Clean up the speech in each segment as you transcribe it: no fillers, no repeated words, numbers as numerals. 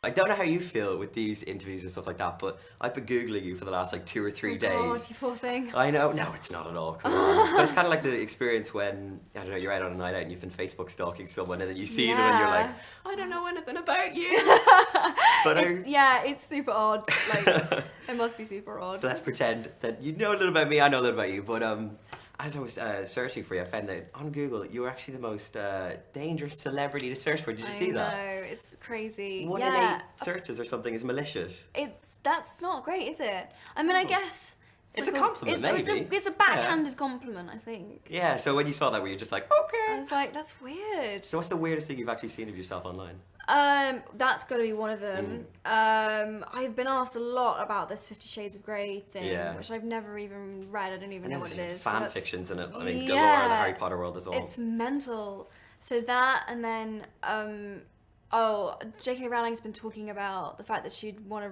I don't know how you feel with these interviews and stuff like that, but I've been Googling you for the last like 2 or 3 days. God, you poor thing. I know. No, it's not at all. Come on. But it's kind of like the experience when, I don't know, you're out on a night out and you've been Facebook stalking someone and then you see them and you're like, I don't know anything about you. But it's super odd. Like, it must be super odd. So let's pretend that you know a little about me, I know a little about you. But as I was searching for you, I found that on Google you were actually the most dangerous celebrity to search for. Did you see that? I know, it's crazy. 1 in 8 searches or something is malicious. That's not great, is it? I mean, I guess it's a compliment, maybe. It's a backhanded compliment, I think. Yeah. So when you saw that, were you just like, okay? I was like, that's weird. So what's the weirdest thing you've actually seen of yourself online? That's got to be one of them. I've been asked a lot about this 50 Shades of Grey thing, which I've never even read. I don't even know what it is. Fan fictions in it. I mean, galore in the Harry Potter world as well. It's mental. So that, and then, J.K. Rowling's been talking about the fact that she'd want to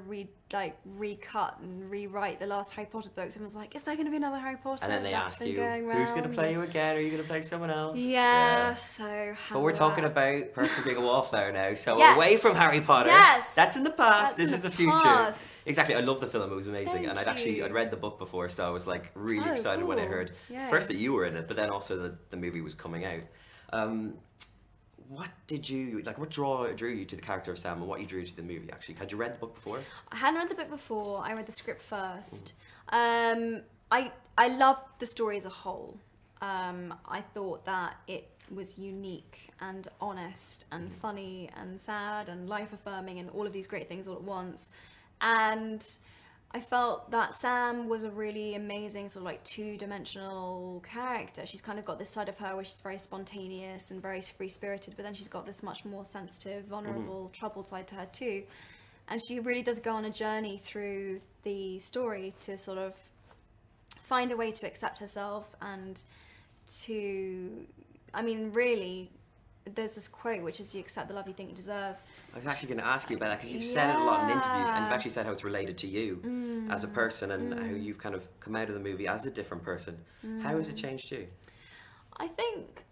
recut and rewrite the last Harry Potter books. Everyone's like, is there going to be another Harry Potter? And then they ask you, who's going to play you again? Are you going to play someone else? Yeah. So. But we're talking about Perks of Being a Wallflower now, so away from Harry Potter. Yes. That's in the past. This is the future. Past. Exactly. I love the film. It was amazing, and Thank I'd read the book before, so I was like really excited when I heard first that you were in it, but then also that the movie was coming out. What did you like? What drew you to the character of Sam, and what you drew to the movie? Actually, had you read the book before? I hadn't read the book before. I read the script first. I loved the story as a whole. I thought that it was unique and honest and funny and sad and life affirming and all of these great things all at once. And I felt that Sam was a really amazing sort of like two-dimensional character. She's kind of got this side of her where she's very spontaneous and very free-spirited, but then she's got this much more sensitive, vulnerable, troubled side to her too. And she really does go on a journey through the story to sort of find a way to accept herself and to, I mean, really, there's this quote which is, you accept the love you think you deserve. I was actually going to ask you about that because you've said it a lot in interviews, and you've actually said how it's related to you as a person, and how you've kind of come out of the movie as a different person. How has it changed you? I think,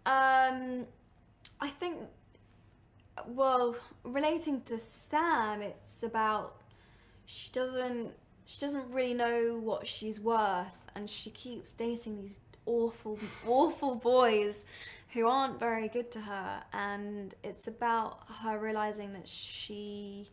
well, relating to Sam, it's about she doesn't really know what she's worth, and she keeps dating these awful boys who aren't very good to her, and it's about her realizing that she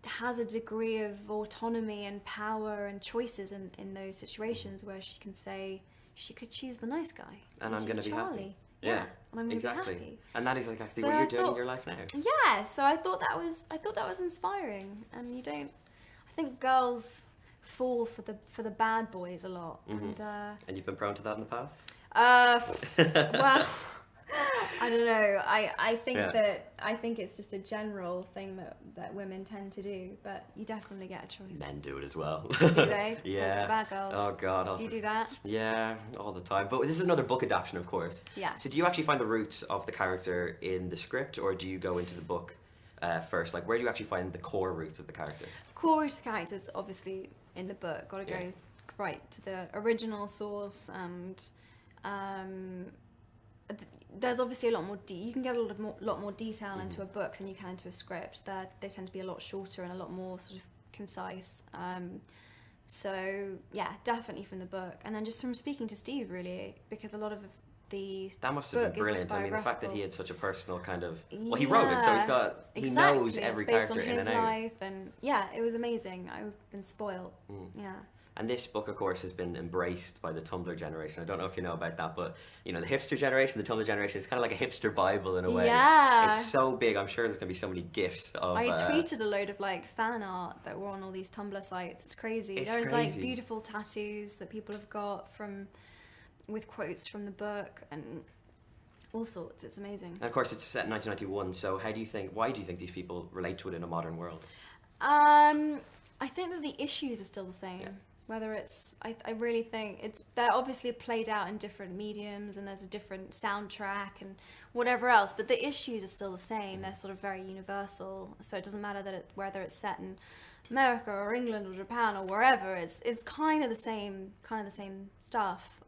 has a degree of autonomy and power and choices in those situations where she can say she could choose the nice guy and I'm going to be happy. Yeah, and I'm going exactly. to be happy. And that is exactly what you're doing in your life now. Yeah, so I thought that was inspiring, and I think girls fall for the bad boys a lot. And you've been prone to that in the past? Well, I don't know. I think it's just a general thing that women tend to do, but you definitely get a choice. Men do it as well. Do they? Yeah. Bad girls. Oh God. Do you do that? Yeah, all the time. But this is another book adaptation, of course. Yeah. So do you actually find the roots of the character in the script, or do you go into the book first? Like, where do you actually find the core roots of the character? Core roots of the characters, obviously, in the book. Got to go right to the original source, and there's obviously a lot more. You can get a lot more detail into a book than you can into a script. They tend to be a lot shorter and a lot more sort of concise. So yeah, definitely from the book, and then just from speaking to Steve, really, because a lot of that must have been brilliant. I mean, the fact that he had such a personal kind of he wrote it, so he knows every character in and out. Life, and yeah, it was amazing. I've been spoiled. Yeah. And this book, of course, has been embraced by the Tumblr generation. I don't know if you know about that, but you know, the hipster generation, the Tumblr generation, it's kind of like a hipster Bible in a way. Yeah. It's so big. I'm sure there's going to be so many GIFs of... I tweeted a load of like fan art that were on all these Tumblr sites. It's crazy. There's like beautiful tattoos that people have got with quotes from the book and all sorts. It's amazing. And of course, it's set in 1991. So why do you think these people relate to it in a modern world? I think that the issues are still the same. Yeah. Whether it's, I really think they're obviously played out in different mediums, and there's a different soundtrack and whatever else, but the issues are still the same. They're sort of very universal, so it doesn't matter whether it's set in America or England or Japan or wherever. It's kind of the same stuff.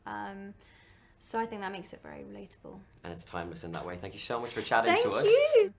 So I think that makes it very relatable. And it's timeless in that way. Thank you so much for chatting to us. Thank you.